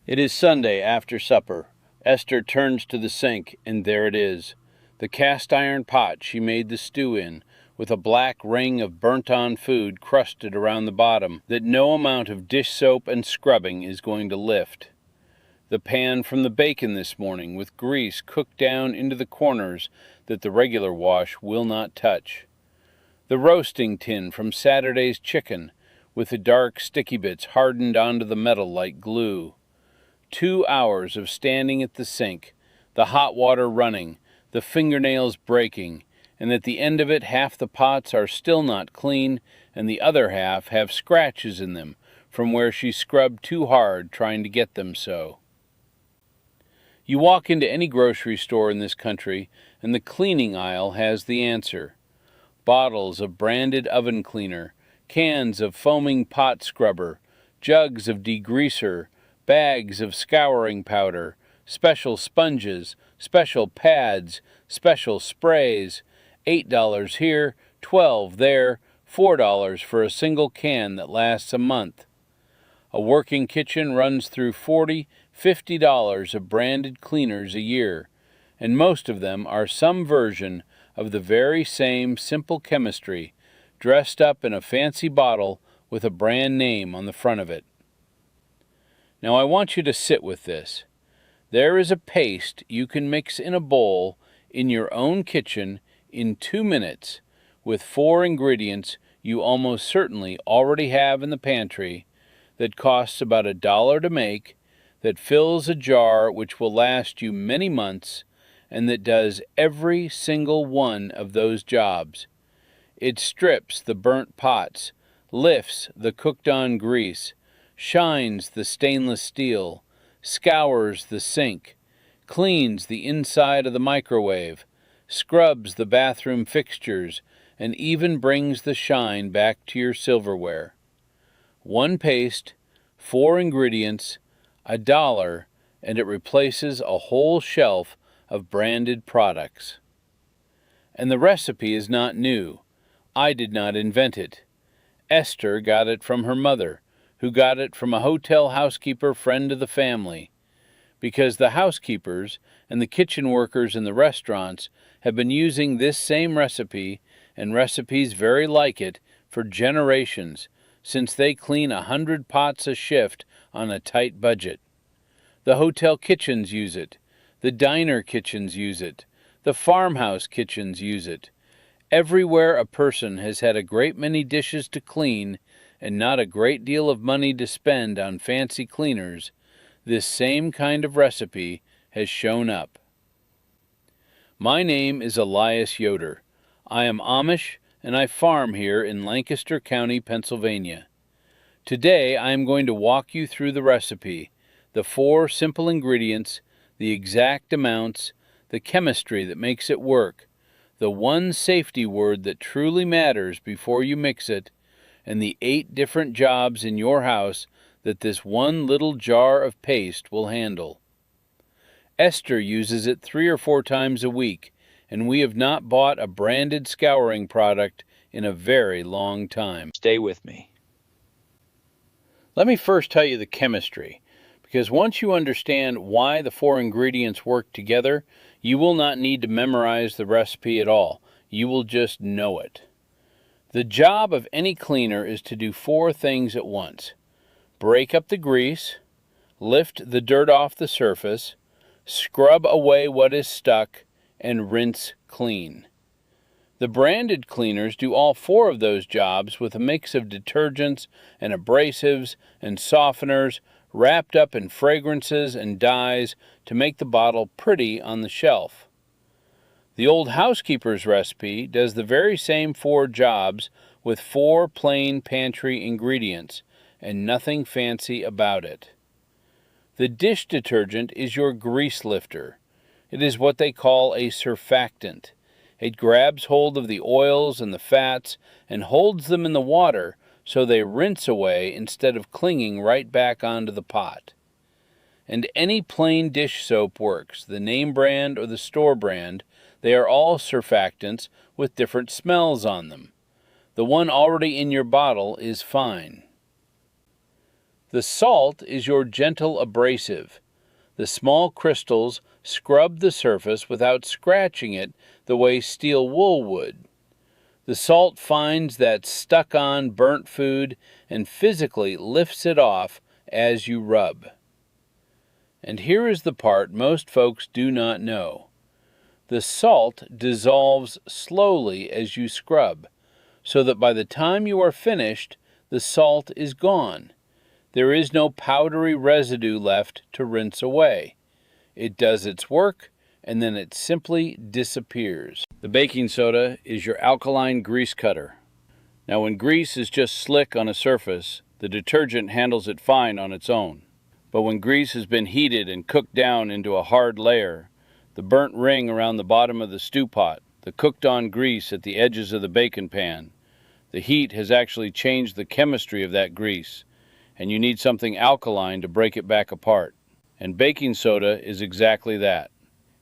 It is Sunday after supper. Esther turns to the sink, and there it is, the cast-iron pot she made the stew in, with a black ring of burnt-on food crusted around the bottom that no amount of dish soap and scrubbing is going to lift. The pan from the bacon this morning, with grease cooked down into the corners that the regular wash will not touch. The roasting tin from Saturday's chicken, with the dark sticky bits hardened onto the metal like glue. 2 hours of standing at the sink, the hot water running, the fingernails breaking, and at the end of it half the pots are still not clean and the other half have scratches in them from where she scrubbed too hard trying to get them so. You walk into any grocery store in this country and the cleaning aisle has the answer. Bottles of branded oven cleaner, cans of foaming pot scrubber, jugs of degreaser, bags of scouring powder, special sponges, special pads, special sprays, $8 here, $12 there, $4 for a single can that lasts a month. A working kitchen runs through $40, $50 of branded cleaners a year, and most of them are some version of the very same simple chemistry, dressed up in a fancy bottle with a brand name on the front of it. Now I want you to sit with this. There is a paste you can mix in a bowl in your own kitchen in 2 minutes with 4 ingredients you almost certainly already have in the pantry that costs about $1 to make, that fills a jar which will last you many months, and that does every single one of those jobs. It strips the burnt pots, lifts the cooked-on grease, shines the stainless steel, scours the sink, cleans the inside of the microwave, scrubs the bathroom fixtures, and even brings the shine back to your silverware. 1 paste, 4 ingredients, $1, and it replaces a whole shelf of branded products. And the recipe is not new. I did not invent it. Esther got it from her mother, who got it from a hotel housekeeper friend of the family, because the housekeepers and the kitchen workers in the restaurants have been using this same recipe and recipes very like it for generations, since they clean 100 pots a shift on a tight budget. The hotel kitchens use it, the diner kitchens use it, the farmhouse kitchens use it. Everywhere a person has had a great many dishes to clean and not a great deal of money to spend on fancy cleaners, this same kind of recipe has shown up. My name is Elias Yoder. I am Amish and I farm here in Lancaster County, Pennsylvania. Today I am going to walk you through the recipe, the 4 simple ingredients, the exact amounts, the chemistry that makes it work, the one safety word that truly matters before you mix it, and the 8 different jobs in your house that this one little jar of paste will handle. Esther uses it 3 or 4 times a week, and we have not bought a branded scouring product in a very long time. Stay with me. Let me first tell you the chemistry, because once you understand why the 4 ingredients work together, you will not need to memorize the recipe at all. You will just know it. The job of any cleaner is to do 4 things at once: break up the grease, lift the dirt off the surface, scrub away what is stuck, and rinse clean. The branded cleaners do all 4 of those jobs with a mix of detergents and abrasives and softeners wrapped up in fragrances and dyes to make the bottle pretty on the shelf. The old housekeeper's recipe does the very same 4 jobs with 4 plain pantry ingredients and nothing fancy about it. The dish detergent is your grease lifter. It is what they call a surfactant. It grabs hold of the oils and the fats and holds them in the water so they rinse away instead of clinging right back onto the pot. And any plain dish soap works, the name brand or the store brand. They are all surfactants with different smells on them. The one already in your bottle is fine. The salt is your gentle abrasive. The small crystals scrub the surface without scratching it the way steel wool would. The salt finds that stuck-on burnt food and physically lifts it off as you rub. And here is the part most folks do not know. The salt dissolves slowly as you scrub, so that by the time you are finished, the salt is gone. There is no powdery residue left to rinse away. It does its work, and then it simply disappears. The baking soda is your alkaline grease cutter. Now, when grease is just slick on a surface, the detergent handles it fine on its own. But when grease has been heated and cooked down into a hard layer, the burnt ring around the bottom of the stew pot, the cooked-on grease at the edges of the bacon pan, the heat has actually changed the chemistry of that grease, and you need something alkaline to break it back apart. And baking soda is exactly that.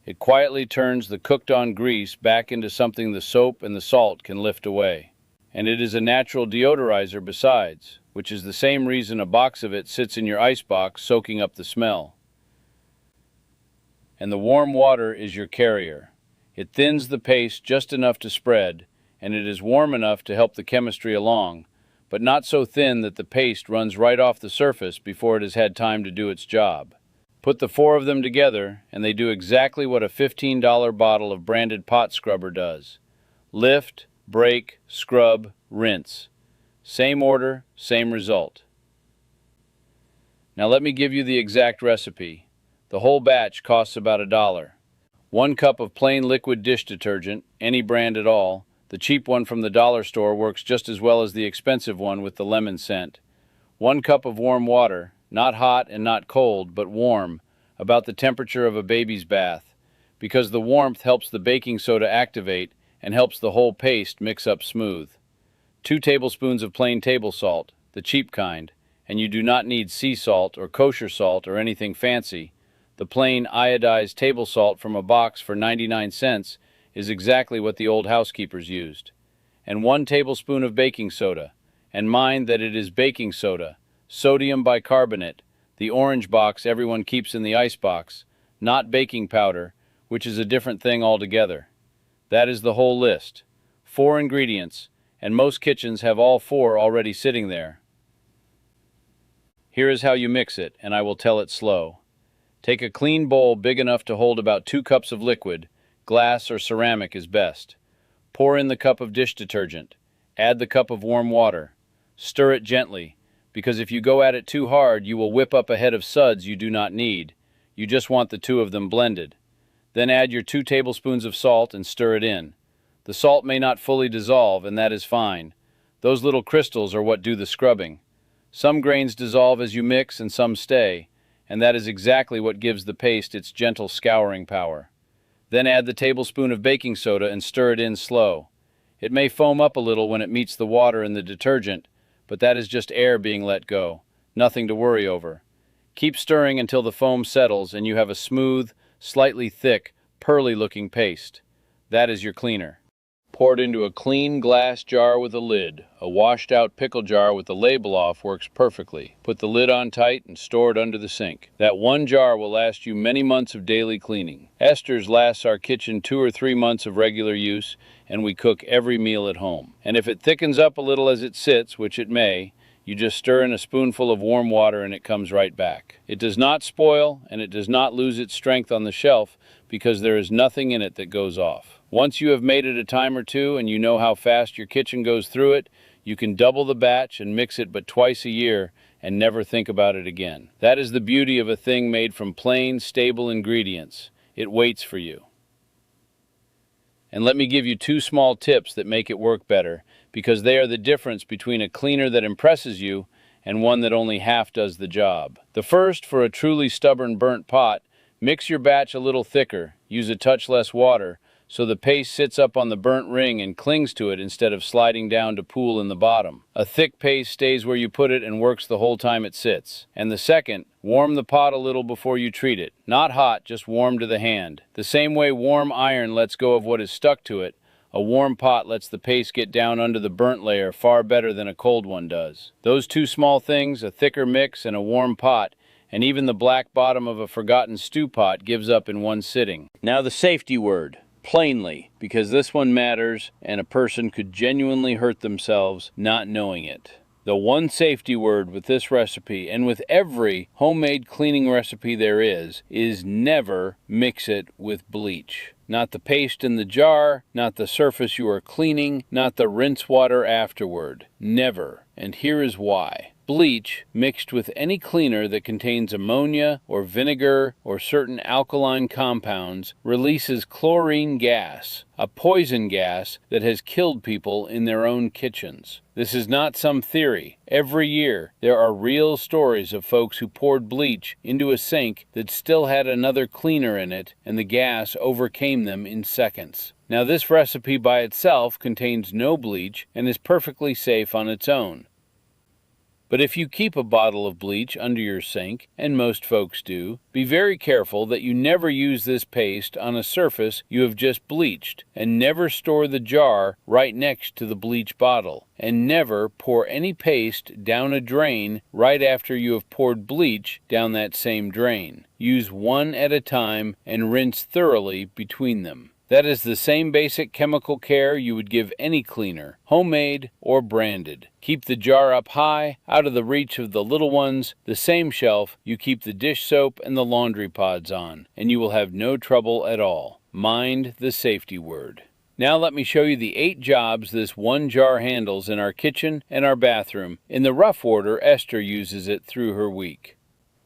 It quietly turns the cooked-on grease back into something the soap and the salt can lift away. And it is a natural deodorizer besides, which is the same reason a box of it sits in your icebox soaking up the smell. And the warm water is your carrier. It thins the paste just enough to spread, and it is warm enough to help the chemistry along, but not so thin that the paste runs right off the surface before it has had time to do its job. Put the 4 of them together, and they do exactly what a $15 bottle of branded pot scrubber does. Lift, break, scrub, rinse. Same order, same result. Now let me give you the exact recipe. The whole batch costs about $1. 1 cup of plain liquid dish detergent, any brand at all. The cheap one from the dollar store works just as well as the expensive one with the lemon scent. 1 cup of warm water, not hot and not cold, but warm, about the temperature of a baby's bath, because the warmth helps the baking soda activate and helps the whole paste mix up smooth. 2 tablespoons of plain table salt, the cheap kind, and you do not need sea salt or kosher salt or anything fancy. The plain iodized table salt from a box for 99 cents is exactly what the old housekeepers used. And 1 tablespoon of baking soda, and mind that it is baking soda, sodium bicarbonate, the orange box everyone keeps in the icebox, not baking powder, which is a different thing altogether. That is the whole list. 4 ingredients, and most kitchens have all 4 already sitting there. Here is how you mix it, and I will tell it slow. Take a clean bowl big enough to hold about 2 cups of liquid. Glass or ceramic is best. Pour in the cup of dish detergent. Add the cup of warm water. Stir it gently, because if you go at it too hard, you will whip up a head of suds you do not need. You just want the 2 of them blended. Then add your 2 tablespoons of salt and stir it in. The salt may not fully dissolve, and that is fine. Those little crystals are what do the scrubbing. Some grains dissolve as you mix and some stay, and that is exactly what gives the paste its gentle scouring power. Then add the tablespoon of baking soda and stir it in slow. It may foam up a little when it meets the water and the detergent, but that is just air being let go. Nothing to worry over. Keep stirring until the foam settles and you have a smooth, slightly thick, pearly-looking paste. That is your cleaner. Pour it into a clean glass jar with a lid. A washed-out pickle jar with the label off works perfectly. Put the lid on tight and store it under the sink. That 1 jar will last you many months of daily cleaning. Esther's lasts our kitchen 2 or 3 months of regular use, and we cook every meal at home. And if it thickens up a little as it sits, which it may, you just stir in a spoonful of warm water and it comes right back. It does not spoil, and it does not lose its strength on the shelf because there is nothing in it that goes off. Once you have made it a time or 2 and you know how fast your kitchen goes through it, you can double the batch and mix it but twice a year and never think about it again. That is the beauty of a thing made from plain, stable ingredients. It waits for you. And let me give you 2 small tips that make it work better, because they are the difference between a cleaner that impresses you and one that only half does the job. The first, for a truly stubborn burnt pot, mix your batch a little thicker, use a touch less water, so the paste sits up on the burnt ring and clings to it instead of sliding down to pool in the bottom. A thick paste stays where you put it and works the whole time it sits. And the second, warm the pot a little before you treat it. Not hot, just warm to the hand. The same way warm iron lets go of what is stuck to it, A warm pot lets the paste get down under the burnt layer far better than a cold one does. Those two small things, a thicker mix and a warm pot, and even the black bottom of a forgotten stew pot gives up in one sitting. Now the safety word, plainly, because this one matters and a person could genuinely hurt themselves not knowing it. The one safety word with this recipe, and with every homemade cleaning recipe there is never mix it with bleach. Not the paste in the jar, not the surface you are cleaning, not the rinse water afterward. Never. And here is why. Bleach, mixed with any cleaner that contains ammonia or vinegar or certain alkaline compounds, releases chlorine gas, a poison gas that has killed people in their own kitchens. This is not some theory. Every year, there are real stories of folks who poured bleach into a sink that still had another cleaner in it, and the gas overcame them in seconds. Now, this recipe by itself contains no bleach and is perfectly safe on its own. But if you keep a bottle of bleach under your sink, and most folks do, be very careful that you never use this paste on a surface you have just bleached, and never store the jar right next to the bleach bottle, and never pour any paste down a drain right after you have poured bleach down that same drain. Use one at a time and rinse thoroughly between them. That is the same basic chemical care you would give any cleaner, homemade or branded. Keep the jar up high, out of the reach of the little ones, the same shelf you keep the dish soap and the laundry pods on, and you will have no trouble at all. Mind the safety word. Now let me show you the 8 jobs this one jar handles in our kitchen and our bathroom, in the rough order Esther uses it through her week.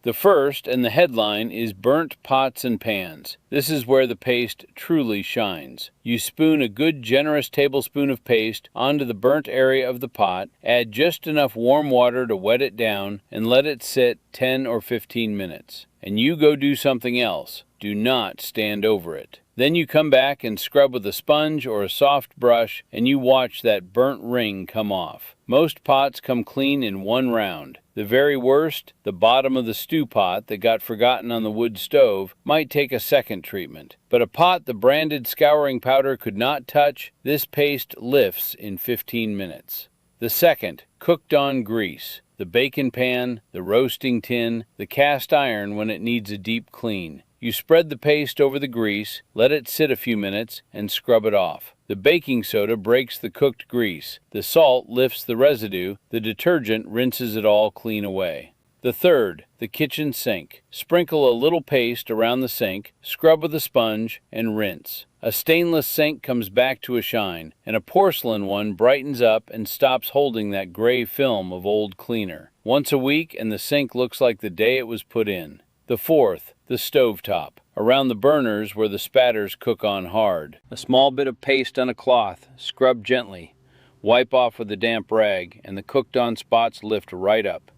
The first, and the headline, is burnt pots and pans. This is where the paste truly shines. You spoon a good generous tablespoon of paste onto the burnt area of the pot, add just enough warm water to wet it down, and let it sit 10 or 15 minutes. And you go do something else. Do not stand over it. Then you come back and scrub with a sponge or a soft brush, and you watch that burnt ring come off. Most pots come clean in one round. The very worst, the bottom of the stew pot that got forgotten on the wood stove, might take a second treatment. But a pot the branded scouring powder could not touch, this paste lifts in 15 minutes. The second, cooked on grease. The bacon pan, the roasting tin, the cast iron when it needs a deep clean. You spread the paste over the grease, let it sit a few minutes, and scrub it off. The baking soda breaks the cooked grease. The salt lifts the residue. The detergent rinses it all clean away. The third, the kitchen sink. Sprinkle a little paste around the sink, scrub with a sponge, and rinse. A stainless sink comes back to a shine, and a porcelain one brightens up and stops holding that gray film of old cleaner. Once a week, and the sink looks like the day it was put in. The fourth, the stovetop. Around the burners where the spatters cook on hard. A small bit of paste on a cloth, scrub gently, wipe off with a damp rag, and the cooked on spots lift right up.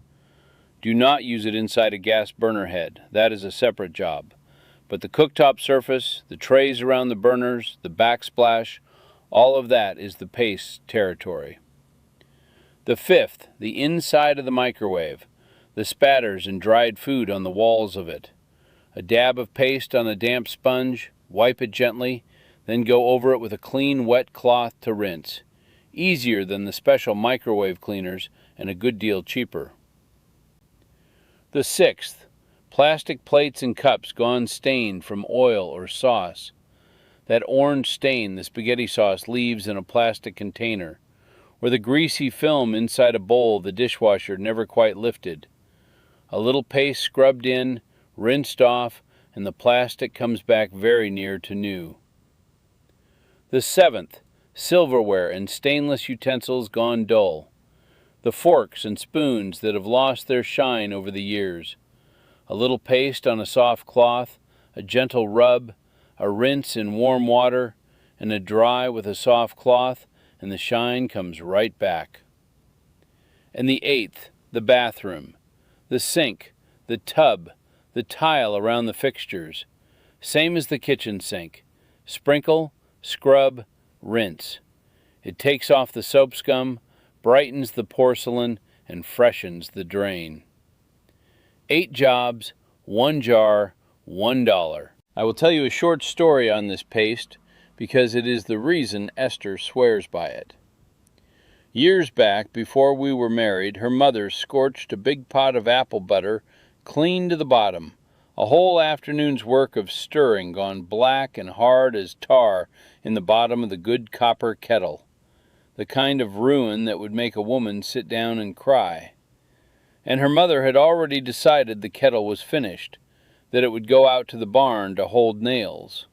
Do not use it inside a gas burner head. That is a separate job. But the cooktop surface, the trays around the burners, the backsplash, all of that is the paste territory. The fifth, the inside of the microwave. The spatters and dried food on the walls of it. A dab of paste on a damp sponge, wipe it gently, then go over it with a clean, wet cloth to rinse. Easier than the special microwave cleaners and a good deal cheaper. The sixth, plastic plates and cups gone stained from oil or sauce. That orange stain the spaghetti sauce leaves in a plastic container, or the greasy film inside a bowl the dishwasher never quite lifted. A little paste scrubbed in, rinsed off, and the plastic comes back very near to new. The seventh, silverware and stainless utensils gone dull. The forks and spoons that have lost their shine over the years. A little paste on a soft cloth, a gentle rub, a rinse in warm water, and a dry with a soft cloth, and the shine comes right back. And the eighth, the bathroom. The sink, the tub, the tile around the fixtures. Same as the kitchen sink. Sprinkle, scrub, rinse. It takes off the soap scum, brightens the porcelain, and freshens the drain. 8 jobs, 1 jar, $1. I will tell you a short story on this paste, because it is the reason Esther swears by it. Years back, before we were married, her mother scorched a big pot of apple butter clean to the bottom, a whole afternoon's work of stirring gone black and hard as tar in the bottom of the good copper kettle, the kind of ruin that would make a woman sit down and cry. And her mother had already decided the kettle was finished, that it would go out to the barn to hold nails.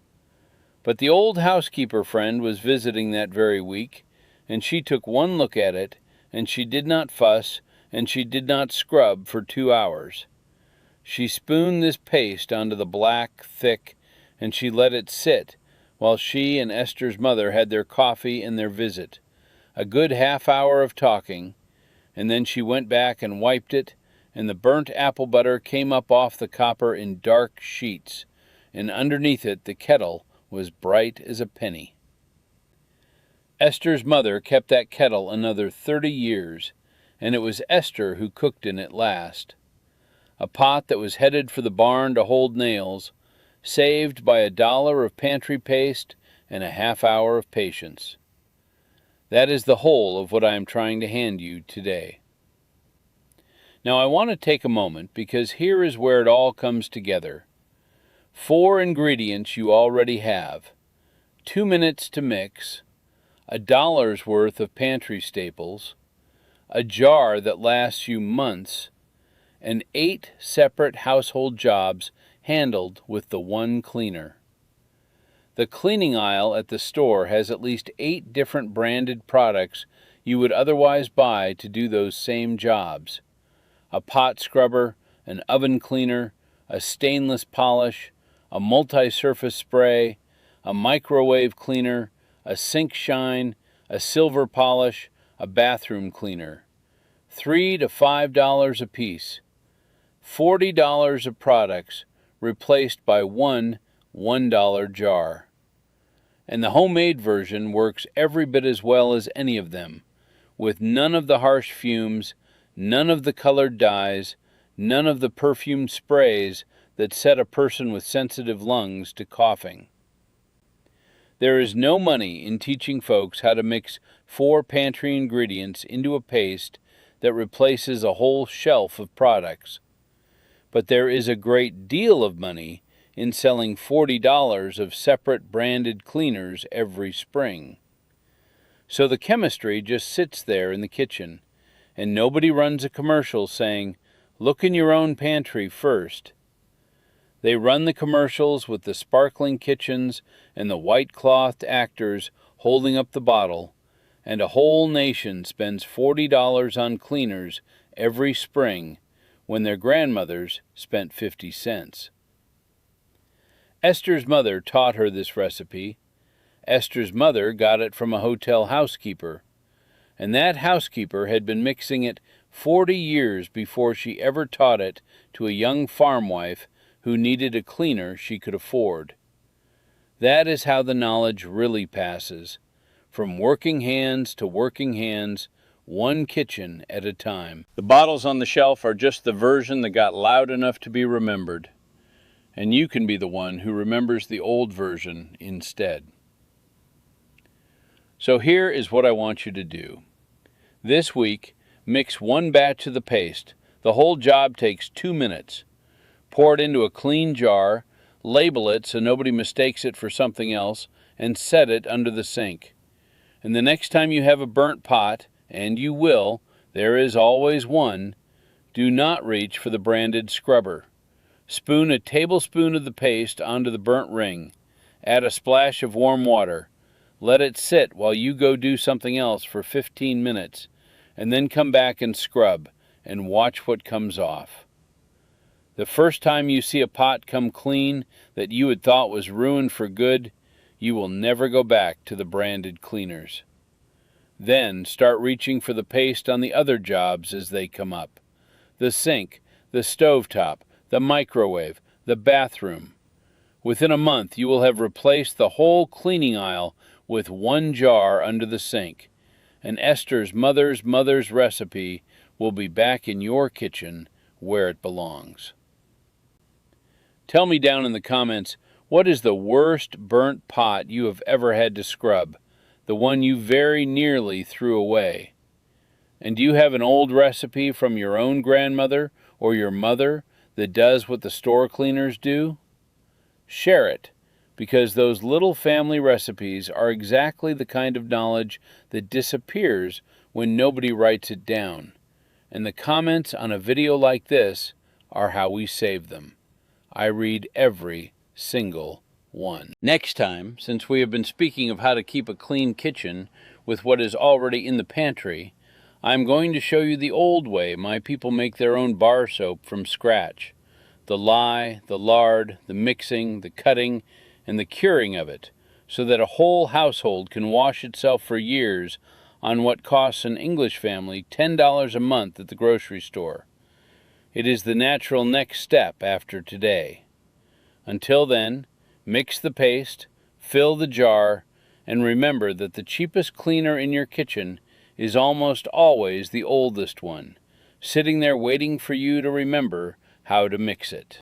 But the old housekeeper friend was visiting that very week, and she took one look at it, and she did not fuss, and she did not scrub for 2 hours. She spooned this paste onto the black, thick, and she let it sit while she and Esther's mother had their coffee and their visit, a good half-hour of talking, and then she went back and wiped it, and the burnt apple butter came up off the copper in dark sheets, and underneath it the kettle was bright as a penny. Esther's mother kept that kettle another 30 years, and it was Esther who cooked in it last. A pot that was headed for the barn to hold nails, saved by $1 of pantry paste and a half-hour of patience. That is the whole of what I am trying to hand you today. Now I want to take a moment, because here is where it all comes together. 4 ingredients you already have, 2 minutes to mix, $1's worth of pantry staples, a jar that lasts you months, and 8 separate household jobs handled with the one cleaner. The cleaning aisle at the store has at least 8 different branded products you would otherwise buy to do those same jobs. A pot scrubber, an oven cleaner, a stainless polish, a multi-surface spray, a microwave cleaner, a sink shine, a silver polish, a bathroom cleaner. $3 to $5 a piece. $40 of products replaced by one $1 jar. And the homemade version works every bit as well as any of them, with none of the harsh fumes, none of the colored dyes, none of the perfumed sprays that set a person with sensitive lungs to coughing. There is no money in teaching folks how to mix 4 pantry ingredients into a paste that replaces a whole shelf of products. But there is a great deal of money in selling $40 of separate branded cleaners every spring. So the chemistry just sits there in the kitchen, and nobody runs a commercial saying, "Look in your own pantry first." They run the commercials with the sparkling kitchens and the white-clothed actors holding up the bottle, and a whole nation spends $40 on cleaners every spring when their grandmothers spent 50 cents. Esther's mother taught her this recipe. Esther's mother got it from a hotel housekeeper, and that housekeeper had been mixing it 40 years before she ever taught it to a young farm wife who needed a cleaner she could afford. That is how the knowledge really passes, from working hands to working hands, one kitchen at a time. The bottles on the shelf are just the version that got loud enough to be remembered, and you can be the one who remembers the old version instead. So here is what I want you to do. This week, mix 1 batch of the paste. The whole job takes 2 minutes. Pour it into a clean jar, label it so nobody mistakes it for something else, and set it under the sink. And the next time you have a burnt pot, and you will, there is always one, do not reach for the branded scrubber. Spoon a tablespoon of the paste onto the burnt ring. Add a splash of warm water. Let it sit while you go do something else for 15 minutes, and then come back and scrub, and watch what comes off. The first time you see a pot come clean that you had thought was ruined for good, you will never go back to the branded cleaners. Then start reaching for the paste on the other jobs as they come up. The sink, the stovetop, the microwave, the bathroom. Within a month you will have replaced the whole cleaning aisle with 1 jar under the sink, and Esther's mother's recipe will be back in your kitchen where it belongs. Tell me down in the comments, What is the worst burnt pot you have ever had to scrub? The one you very nearly threw away? And do you have an old recipe from your own grandmother or your mother that does what the store cleaners do? Share it, because those little family recipes are exactly the kind of knowledge that disappears when nobody writes it down. And the comments on a video like this are how we save them. I read every single one. Next time, since we have been speaking of how to keep a clean kitchen with what is already in the pantry, I am going to show you the old way my people make their own bar soap from scratch. The lye, the lard, the mixing, the cutting, and the curing of it, so that a whole household can wash itself for years on what costs an English family $10 a month at the grocery store. It is the natural next step after today. Until then, mix the paste, fill the jar, and remember that the cheapest cleaner in your kitchen is almost always the oldest one, sitting there waiting for you to remember how to mix it.